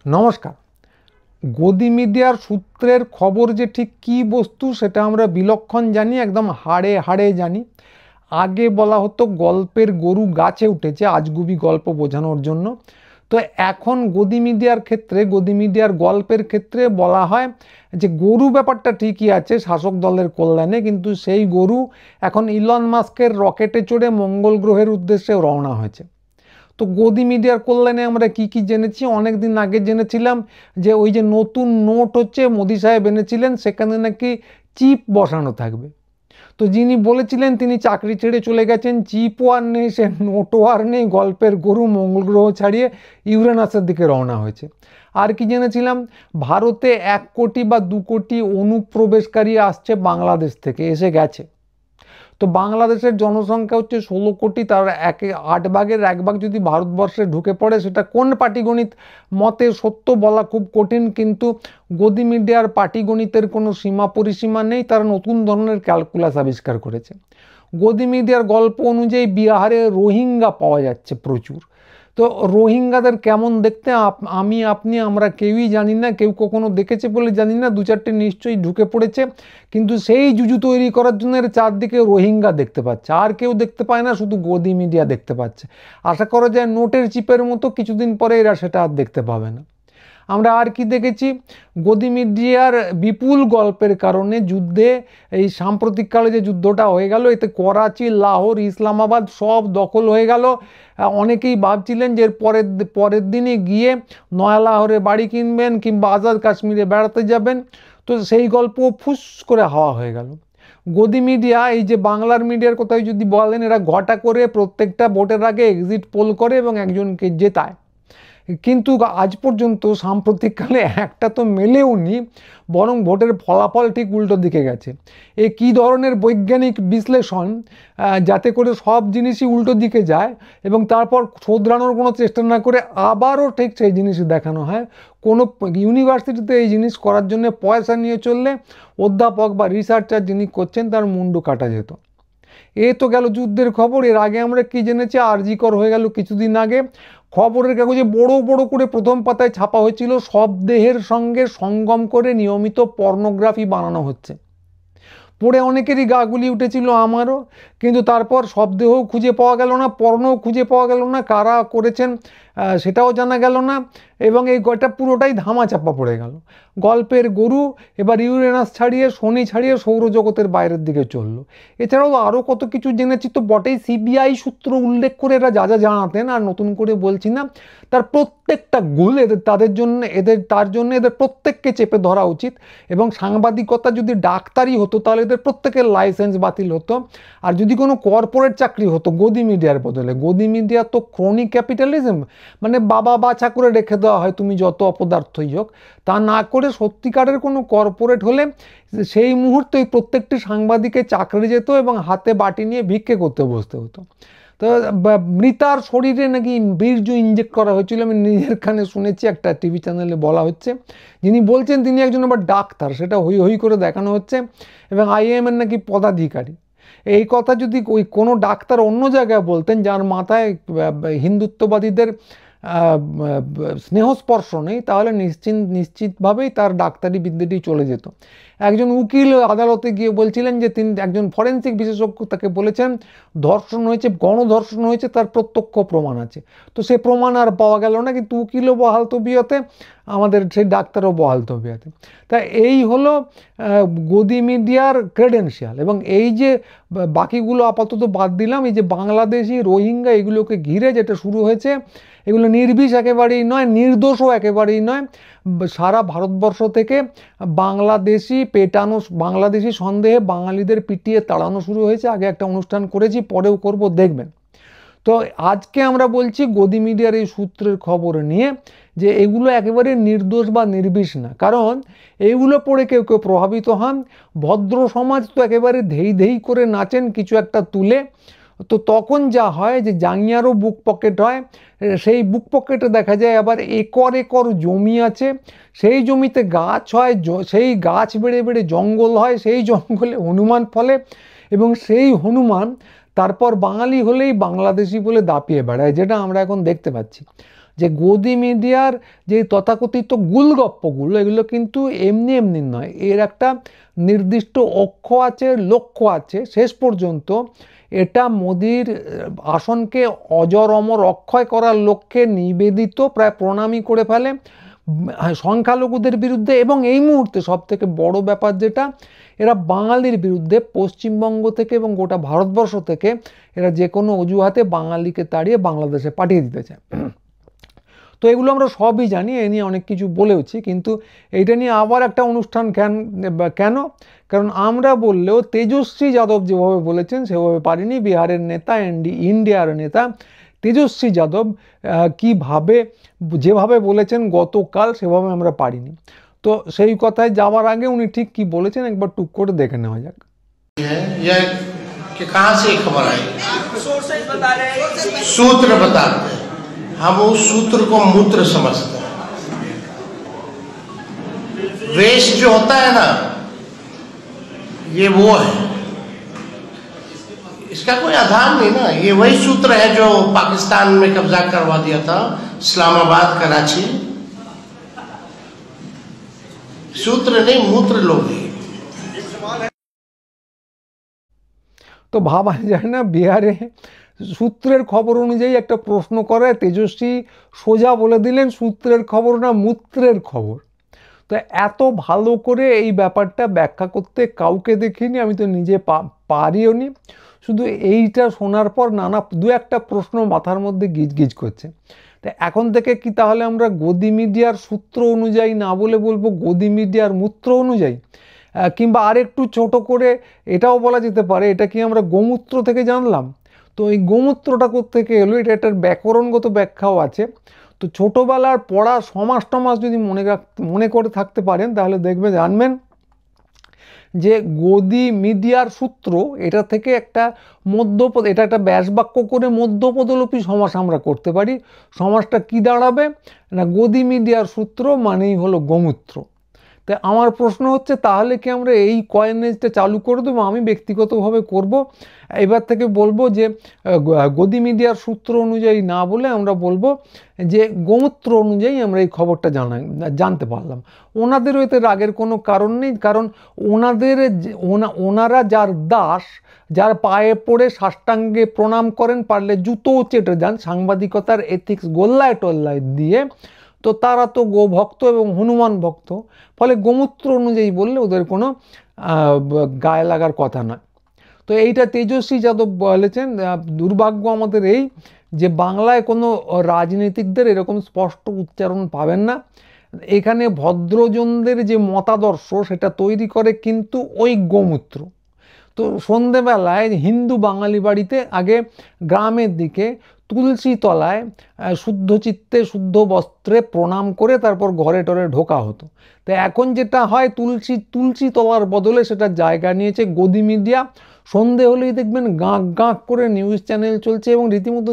নমস্কার। গদি মিডিয়ার সূত্রের খবর যে ঠিক কী বস্তু সেটা আমরা বিলক্ষণ জানি, একদম হাড়ে হাড়ে জানি। আগে বলা হতো গল্পের গরু গাছে উঠেছে, আজগুবি গল্প বোঝানোর জন্য। তো এখন গদি মিডিয়ার ক্ষেত্রে, গদি মিডিয়ার গল্পের ক্ষেত্রে বলা হয় যে গরু ব্যাপারটা ঠিকই আছে শাসক দলের কল্যাণে, কিন্তু সেই গরু এখন ইলন মাস্কের রকেটে চড়ে মঙ্গল গ্রহের উদ্দেশ্যে রওনা হয়েছে। তো গদি মিডিয়ার কল্যাণে আমরা কি কি জেনেছি? অনেক দিন আগে জেনেছিলাম যে ওই যে নতুন নোট হচ্ছে মোদি সাহেব এনেছিলেন, সেখানে নাকি চিপ বসানো থাকবে। তো যিনি বলেছিলেন তিনি চাকরি ছেড়ে চলে গেছেন, চিপও আর নেই, সে নোটও আর নেই, গল্পের গরু মঙ্গল গ্রহ ছাড়িয়ে ইউরেনাসের দিকে রওনা হয়েছে। আর কি জেনেছিলাম? ভারতে 1 কোটি বা 2 কোটি অনুপ্রবেশকারী আসছে বাংলাদেশ থেকে, এসে গেছে। তো বাংলাদেশের জনসংখ্যা হচ্ছে 16 কোটি, তার 8 ভাগের 1 ভাগ যদি ভারতবর্ষে ঢুকে পড়ে, সেটা কোন পাটিগণিত মতে সত্য বলা খুব কঠিন, কিন্তু গদি মিডিয়ার পাটিগণিতের কোনো সীমা পরিসীমা নেই, তারা নতুন ধরনের ক্যালকুলাস আবিষ্কার করেছে। গদি মিডিয়ার গল্প অনুযায়ী বিহারে রোহিঙ্গা পাওয়া যাচ্ছে প্রচুর। তো রোহিঙ্গাদের কেমন দেখতে আমি আপনি আমরা কেউই জানি না, কেউ কখনো দেখেছে বলে জানি না, 2-4টে নিশ্চয়ই ঢুকে পড়েছে, কিন্তু সেই জুজু তৈরি করার জন্য এর চারদিকে রোহিঙ্গা দেখতে পাচ্ছে, আর কেউ দেখতে পায় না, শুধু গদি মিডিয়া দেখতে পাচ্ছে। আশা করা যায় নোটের চিপের মতো কিছুদিন পরে এরা সেটা আর দেখতে পাবে না। আমরা আর কি দেখেছি? গদি মিডিয়ার বিপুল গল্পের কারণে যুদ্ধে, এই সাম্প্রতিককালে যে যুদ্ধটা হয়ে গেল, এতে করাচি, লাহোর, ইসলামাবাদ সব দখল হয়ে গেল। অনেকেই ভাবছিলেন যে এর পরের দিনে গিয়ে নয়া লাহোরে বাড়ি কিনবেন কিংবা আজাদ কাশ্মীরে বেড়াতে যাবেন। তো সেই গল্প ফুস করে হাওয়া হয়ে গেল। গদি মিডিয়া, এই যে বাংলার মিডিয়ার কথাই যদি বলেন, এরা ঘটা করে প্রত্যেকটা ভোটের আগে এক্সিট পোল করে এবং একজনকে জেতায়, কিন্তু আজ পর্যন্ত সাম্প্রতিককালে একটা তো মেলেও নি, বরং ভোটের ফলাফল ঠিক উল্টো দিকে গেছে। এ কী ধরনের বৈজ্ঞানিক বিশ্লেষণ, যাতে করে সব জিনিসই উল্টো দিকে যায় এবং তারপর শোধরানোর কোনো চেষ্টা না করে আবারও ঠিক সেই জিনিসই দেখানো হয়। কোনো ইউনিভার্সিটিতে এই জিনিস করার জন্য পয়সা নিয়ে চললে অধ্যাপক বা রিসার্চার যিনি করছেন তার মুন্ডু কাটা যেত। এ তো গেল যুদ্ধের খবর। এর আগে আমরা কি জেনেছি? আরজিকর হয়ে গেল কিছুদিন আগে। খবরের কাগজে বড় বড় করে প্রথম পাতায় ছাপা হয়েছিল, সব দেহের সঙ্গে সঙ্গম করে নিয়মিত পর্নোগ্রাফি বানানো হচ্ছে। পড়ে অনেকেরই গা গুলি উঠেছিল, আমারও। কিন্তু তারপর শবদেহ খুঁজে পাওয়া গেল না, পর্ণও খুঁজে পাওয়া গেল না, কারা করেছেন সেটাও জানা গেল না, এবং এই গয়টা পুরোটাই ধামা চাপা পড়ে গেল। গল্পের গরু এবার ইউরেনাস ছাড়িয়ে, শনি ছাড়িয়ে সৌরজগতের বাইরের দিকে চলল। এছাড়াও আরও কত কিছু জেনেছি তো বটেই। সিবিআই সূত্র উল্লেখ করে এরা যা যা জানাতেন, আর নতুন করে বলছি না, তার প্রত্যেকটা গুল তার জন্য এদের প্রত্যেককে চেপে ধরা উচিত। এবং সাংবাদিকতা যদি ডাক্তারি হতো তাহলে এদের প্রত্যেকের লাইসেন্স বাতিল হতো। আর যদি কোনো কর্পোরেট চাকরি হতো গদি মিডিয়ার বদলে, গদি মিডিয়া তো ক্রনিক ক্যাপিটালিজম, মানে বাবা বাছা করে রেখে দেওয়া হয় তুমি যত অপদার্থই হোক, তা না করে সত্যিকারের কোনো কর্পোরেট হলে সেই মুহূর্তে প্রত্যেকটি সাংবাদিকে চাকরি যেত এবং হাতে বাটি নিয়ে ভিক্ষে করতে বসতে হতো। তো মৃতার শরীরে নাকি বীর্য ইনজেক্ট করা হয়েছিল, আমি নিজের কানে শুনেছি, একটা টিভি চ্যানেলে বলা হচ্ছে। যিনি বলছেন তিনি একজন আবার ডাক্তার, সেটা হই হই করে দেখানো হচ্ছে, এবং আইএমএর নাকি পদাধিকারী। এই কথা যদি ওই কোনো ডাক্তার অন্য জায়গায় বলতেন, যার মাথায় হিন্দুত্ববাদীদের স্নেহস্পর্শ নেই, তাহলে নিশ্চিতভাবেই তার ডাক্তারি বিদ্যাটি চলে যেত। একজন উকিল আদালতে গিয়ে বলছিলেন যে তিনি একজন ফরেন্সিক বিশেষজ্ঞ তাকে বলেছেন ধর্ষণ হয়েছে, গণধর্ষণ হয়েছে, তার প্রত্যক্ষ প্রমাণ আছে। তো সে প্রমাণ আর পাওয়া গেল না, কিন্তু উকিলও বহাল তবিয়তে, আমাদের সেই ডাক্তারও বহাল তবিয়তে। তা এই হলো গদি মিডিয়ার ক্রেডেনশিয়াল। এবং এই যে বাকিগুলো আপাতত বাদ দিলাম, এই যে বাংলাদেশি, রোহিঙ্গা, এগুলোকে ঘিরে যেটা শুরু হয়েছে, এগুলো নির্বিষ একেবারেই নয়, নির্দোষও একেবারেই নয়। সারা ভারতবর্ষ থেকে বাংলাদেশি সন্দেহে বাঙালিদের পিটিয়ে তাড়ানো শুরু হয়েছে। আগে একটা অনুষ্ঠান করেছি, পরেও করব, দেখবেন। তো আজকে আমরা বলছি গদি মিডিয়ার এই সূত্রের খবর নিয়ে, যে এগুলো একেবারে নির্দোষ বা নির্বিষ না, কারণ এইগুলো পড়ে কেউ কেউ প্রভাবিত হন। ভদ্র সমাজ তো একেবারে ধেই ধেই করে নাচেন কিছু একটা তুলে। তো তখন যা হয় যে জাঙ্গিয়ারও বুক পকেট হয়, সেই বুক পকেটে দেখা যায় আবার একর একর জমি আছে, সেই জমিতে গাছ হয়, সেই গাছ বেড়ে বেড়ে জঙ্গল হয়, সেই জঙ্গলে হনুমান ফলে, এবং সেই হনুমান তারপর বাঙালি হলেই বাংলাদেশি বলে দাপিয়ে বেড়ায়, যেটা আমরা এখন দেখতে পাচ্ছি। যে গদি মিডিয়ার যে তথাকথিত গুলগপ্পগুলো এগুলো কিন্তু এমনি এমনি নয়, এর একটা নির্দিষ্ট অক্ষ আছে, লক্ষ্য আছে। শেষ পর্যন্ত এটা মোদির আসনকে অজর অমর অক্ষয় করার লক্ষ্যে নিবেদিত, প্রায় প্রণামী করে ফেলে সংখ্যালঘুদের বিরুদ্ধে। এবং এই মুহূর্তে সবথেকে বড় ব্যাপার যেটা, এরা বাঙালির বিরুদ্ধে পশ্চিমবঙ্গ থেকে এবং গোটা ভারতবর্ষ থেকে এরা যে কোনো অজুহাতে বাঙালিকে তাড়িয়ে বাংলাদেশে পাঠিয়ে দিতে চায়। তো এগুলো আমরা সবই জানি, এ নিয়ে অনেক কিছু বলেওছি, কিন্তু এইটা নিয়ে আবার একটা অনুষ্ঠান কেন? কারণ আমরা বললেও তেজস্বী যাদব যেভাবে বলেছেন সেভাবে পারিনি। বিহারের নেতা, ইন্ডিয়ার নেতা তেজস্বী যাদব কিভাবে যেভাবে বলেছেন গতকাল সেভাবে আমরা পারিনি। তো সেই কথায় যাওয়ার আগে উনি ঠিক কি বলেছেন একবার টুক করে দেখে নেওয়া যাক। कहां से खबर आई? सूत्र बता रहे हैं, हम उस सूत्र को मूत्र समझते हैं। वेस्ट जो होता है ना, ये वो है, इसका कोई आधार नहीं ना। ये वही सूत्र है जो पाकिस्तान में कब्जा करवा दिया था, इस्लामाबाद, कराची। सूत्र नहीं, मूत्र लोग। তো ভাবা যায় না, বিহারে সূত্রের খবর অনুযায়ী একটা প্রশ্ন করে তেজস্বী সোজা বলে দিলেন সূত্রের খবর না মূত্রের খবর। তো এত ভালো করে এই ব্যাপারটা ব্যাখ্যা করতে কাউকে দেখিনি, আমি তো নিজে পারিও নি। শুধু এইটা শোনার পর দু একটা প্রশ্ন মাথার মধ্যে গিজগিজ করছে। তো এখন থেকে কি তাহলে আমরা গদি মিডিয়ার সূত্র অনুযায়ী না বলে বলবো গদি মিডিয়ার মূত্র অনুযায়ী? কিংবা আরেকটু ছোট করে এটাও বলা যেতে পারে, এটা কি আমরা গোমূত্র থেকে জানলাম? তো এই গোমূত্রটা কোত্থেকে এলো, এটা একটা ব্যাকরণগত ব্যাখ্যাও আছে। তো ছোটোবেলার পড়া সমাস টমাস যদি মনে করে থাকতে পারেন তাহলে জানবেন যে গদি মিডিয়ার সূত্র, এটা থেকে একটা এটা একটা ব্যাসবাক্য করে মধ্যপদলোপী সমাস আমরা করতে পারি। সমাসটা কি দাঁড়াবে না, গদি মিডিয়ার সূত্র মানেই হলো গোমূত্র। তাই আমার প্রশ্ন হচ্ছে, তাহলে কি আমরা এই কয়েনেজটা চালু করে দেবো? আমি ব্যক্তিগতভাবে করব। এবার থেকে বলবো যে গদি মিডিয়ার সূত্র অনুযায়ী না বলে আমরা বলবো যে গোমূত্র অনুযায়ী আমরা এই খবরটা জানতে পারলাম। ওনাদেরও এতে রাগের কোনো কারণ নেই, কারণ ওনারা যার দাস, যার পায়ে পড়ে সাষ্টাঙ্গে প্রণাম করেন, পারলে জুতোও চেটে যান সাংবাদিকতার এথিক্স গোল্লায় টোল্লায় দিয়ে, তো তারা তো গোভক্ত এবং হনুমান ভক্ত। ফলে গোমূত্র অনুযায়ী বললে ওদের কোনো গায়ে লাগার কথা নয়। তো এইটা তেজস্বী যাদব বলেছেন। দুর্ভাগ্য আমাদের এই যে বাংলায় কোনো রাজনীতিকদের এরকম স্পষ্ট উচ্চারণ পাবেন না। এখানে ভদ্রজনদের যে মতাদর্শ সেটা তৈরি করে কিন্তু ওই গোমূত্র। তো সন্ধেবেলায় হিন্দু বাঙালি বাড়িতে আগে গ্রামের দিকে তুলসী তলায় শুদ্ধ চিত্তে শুদ্ধ বস্ত্রে প্রণাম করে তারপর ঘরে টরে ঢোকা হতো। তো এখন যেটা হয়, তুলসী তলার বদলে সেটা জায়গা নিয়েছে গদি মিডিয়া। সন্ধে হলেই দেখবেন গাঁক গাঁক করে নিউজ চ্যানেল চলছে এবং রীতিমতো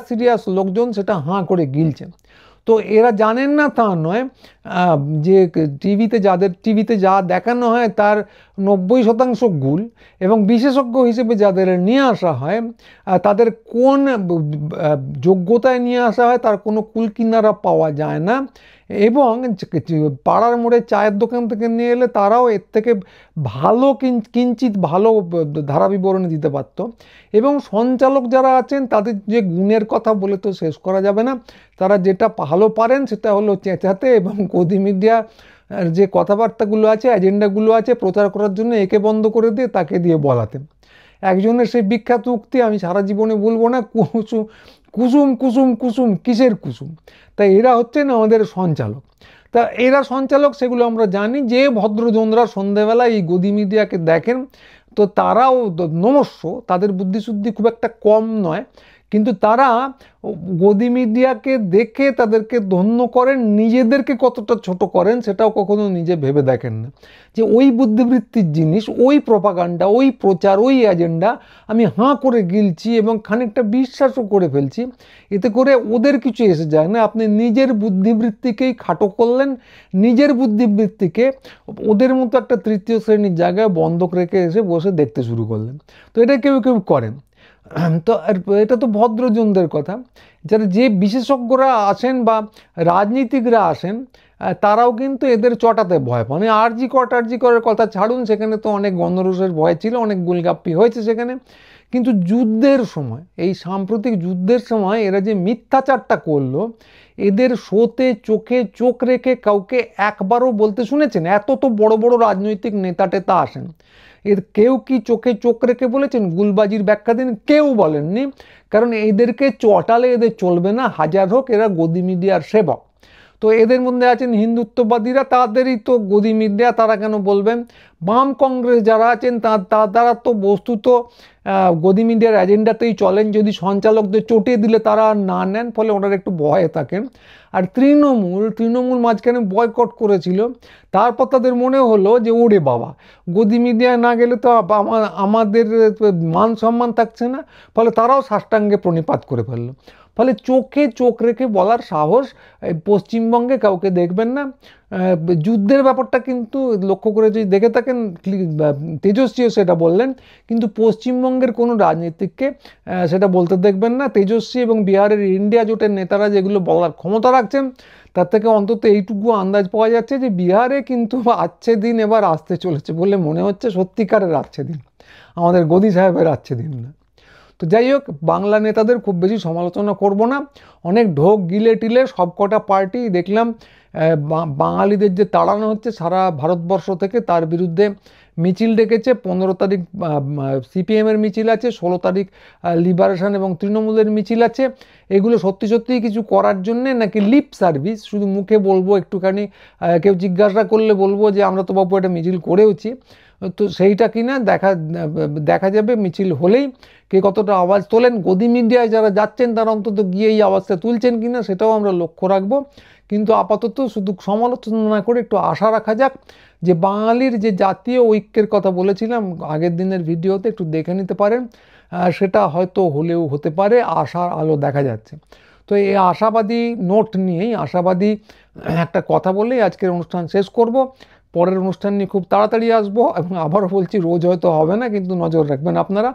সিরিয়াস লোকজন সেটা হাঁ করে গিলছে। তো এরা জানেন না তা নয় যে টিভিতে যা দেখানো হয় তার 90% গুল, এবং বিশেষজ্ঞ হিসেবে যাদের নিয়ে আসা হয় তাদের কোন যোগ্যতায় নিয়ে আসা হয় তার কোনো কুলকিনারা পাওয়া যায় না। এবং পাড়ার মোড়ে চায়ের দোকান থেকে নিয়ে এলে তারাও এর থেকে ভালো কিঞ্চিত ভালো ধারাবিবরণী দিতে পারত। এবং সঞ্চালক যারা আছেন তাদের যে গুণের কথা বলে তো শেষ করা যাবে না। তারা যেটা ভালো পারেন সেটা হলো চেঁচাতে এবং গদি মিডিয়া যে কথাবার্তাগুলো আছে, এজেন্ডাগুলো আছে প্রচার করার জন্য একে বন্ধ করে দিয়ে তাকে দিয়ে বলাতে। একজনের সেই বিখ্যাত উক্তি আমি সারা জীবনে বলবো না, কুসুম কুসুম কুসুম কিসের কুসুম। তাই এরা হচ্ছেন আমাদের সঞ্চালক। তা এরা সঞ্চালক সেগুলো আমরা জানি। যে ভদ্রজনরা সন্ধেবেলায় এই গদি মিডিয়াকে দেখেন তো তারাও নমস্য, তাদের বুদ্ধিশুদ্ধি খুব একটা কম নয়, কিন্তু তারা গদি মিডিয়াকে দেখে তাদেরকে ধন্য করেন, নিজেদেরকে কতটা ছোট করেন সেটাও কখনো নিজে ভেবে দেখেন না যে ওই বুদ্ধিবৃত্তির জিনিস, ওই প্রপাগান্ডা, ওই প্রচার, ওই এজেন্ডা আমি হাঁ করে গিলছি এবং খানিকটা বিশ্বাসও করে ফেলছি। এতে করে ওদের কিছু এসে যায় না। আপনি নিজের বুদ্ধিবৃত্তিকেই খাটো করলেন, নিজের বুদ্ধিবৃত্তিকে ওদের মতো একটা তৃতীয় শ্রেণীর জায়গায় বন্ধক রেখে এসে বসে দেখতে শুরু করলেন। তো এটা কেউ কেউ করেন। তো এটা তো ভদ্রজনদের কথা। যারা যে বিশেষজ্ঞরা আসেন বা রাজনীতিকরা আসেন তারাও কিন্তু এদের চটাতে ভয় পান। আরজি করের কথা ছাড়ুন, সেখানে তো অনেক গণরোষের ভয় ছিল, অনেক গোলগাপ্পি হয়েছে সেখানে। কিন্তু যুদ্ধের সময়, এই সাম্প্রতিক যুদ্ধের সময় এরা যে মিথ্যাচারটা করলো, এদের শোতে চোখে চোখ রেখে কাউকে একবারও বলতে শুনেছেন? এত তো বড় বড় রাজনৈতিক নেতা টেতা আসেন, এর কেউ কি চোখে চোখ রেখে বলেছেন? গুলবাজির ব্যাখ্যা দিন, কেউ বলেননি। কারণ এদেরকে চটালে এদের চলবে না, হাজার হোক এরা গদি মিডিয়ার সেবক। তো এদের মধ্যে আছেন হিন্দুত্ববাদীরা, তাদেরই তো গদি মিডিয়া, তারা কেন বলবেন? বাম কংগ্রেস যারা আছেন তারা তো বস্তুত গদি মিডিয়ার এজেন্ডাতেই চলেন, যদি সঞ্চালকদের চটিয়ে দিলে তারা না নেন, ফলে ওনারা একটু ভয়ে থাকেন। আর তৃণমূল মাঝখানে বয়কট করেছিল, তারপর তাদের মনে হলো যে ওরে বাবা, গদি মিডিয়ায় না গেলে তো আমাদের মান সম্মান থাকছে না, ফলে তারাও সাষ্টাঙ্গে প্রণিপাত করে ফেললো। ফলে চোখে চোখ রেখে বলার সাহস পশ্চিমবঙ্গে কাউকে দেখবেন না। যুদ্ধের ব্যাপারটা কিন্তু লক্ষ্য করে যদি দেখে থাকেন, তেজস্বীও সেটা বললেন, কিন্তু পশ্চিমবঙ্গের কোনো রাজনীতিককে সেটা বলতে দেখবেন না। তেজস্বী এবং বিহারের ইন্ডিয়া জোটের নেতারা যেগুলো বলার ক্ষমতা রাখছেন, তার থেকে অন্তত এইটুকু আন্দাজ পাওয়া যাচ্ছে যে বিহারে কিন্তু আচ্ছে দিন এবার আসতে চলেছে বলে মনে হচ্ছে, সত্যিকারের আচ্ছে দিন, আমাদের গদি সাহেবের আচ্ছে দিন না। তো যাই হোক, বাংলা নেতাদের খুব বেশি সমালোচনা করব না। অনেক ঢোক গিলে টিলে সবকটা পার্টি দেখলাম বাঙালিদের যে তাড়ানো হচ্ছে সারা ভারতবর্ষ থেকে, তার বিরুদ্ধে মিছিল ডেকেছে। 15 তারিখ সিপিএমের মিছিল আছে, 16 তারিখ লিবারেশন এবং তৃণমূলের মিছিল আছে। এগুলো সত্যি সত্যিই কিছু করার জন্যে নাকি লিপ সার্ভিস, শুধু মুখে বলবো একটুখানি, কেউ জিজ্ঞাসা করলে বলবো যে আমরা তো বাবু একটা মিছিল করেওছি, তো সেইটা কিনা দেখা যাবে মিছিল হলেই। কে কতটা আওয়াজ তোলেন, গদি মিডিয়ায় যারা যাচ্ছেন তারা অন্তত গিয়ে এই আওয়াজটা তুলছেন কিনা সেটাও আমরা লক্ষ্য রাখবো। কিন্তু আপাতত শুধু সমালোচনা না করে একটু আশা রাখা যাক যে বাঙালির যে জাতীয় ঐক্যের কথা বলেছিলাম আগের দিনের ভিডিওতে, একটু দেখে নিতে পারেন, সেটা হয়তো হলেও হতে পারে, আশার আলো দেখা যাচ্ছে। তো এই আশাবাদী নোট নিয়েই, আশাবাদী একটা কথা বলেই আজকের অনুষ্ঠান শেষ করব। পরের অনুষ্ঠান নিয়ে খুব তাড়াতাড়ি আসবো, এবং আবারও বলছি রোজ হয়তো হবে না, কিন্তু নজর রাখবেন আপনারা,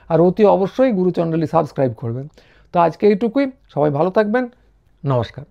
আর অতি অবশ্যই গুরুচণ্ডালী সাবস্ক্রাইব করবেন। তো আজকে এইটুকুই, সবাই ভালো থাকবেন, নমস্কার।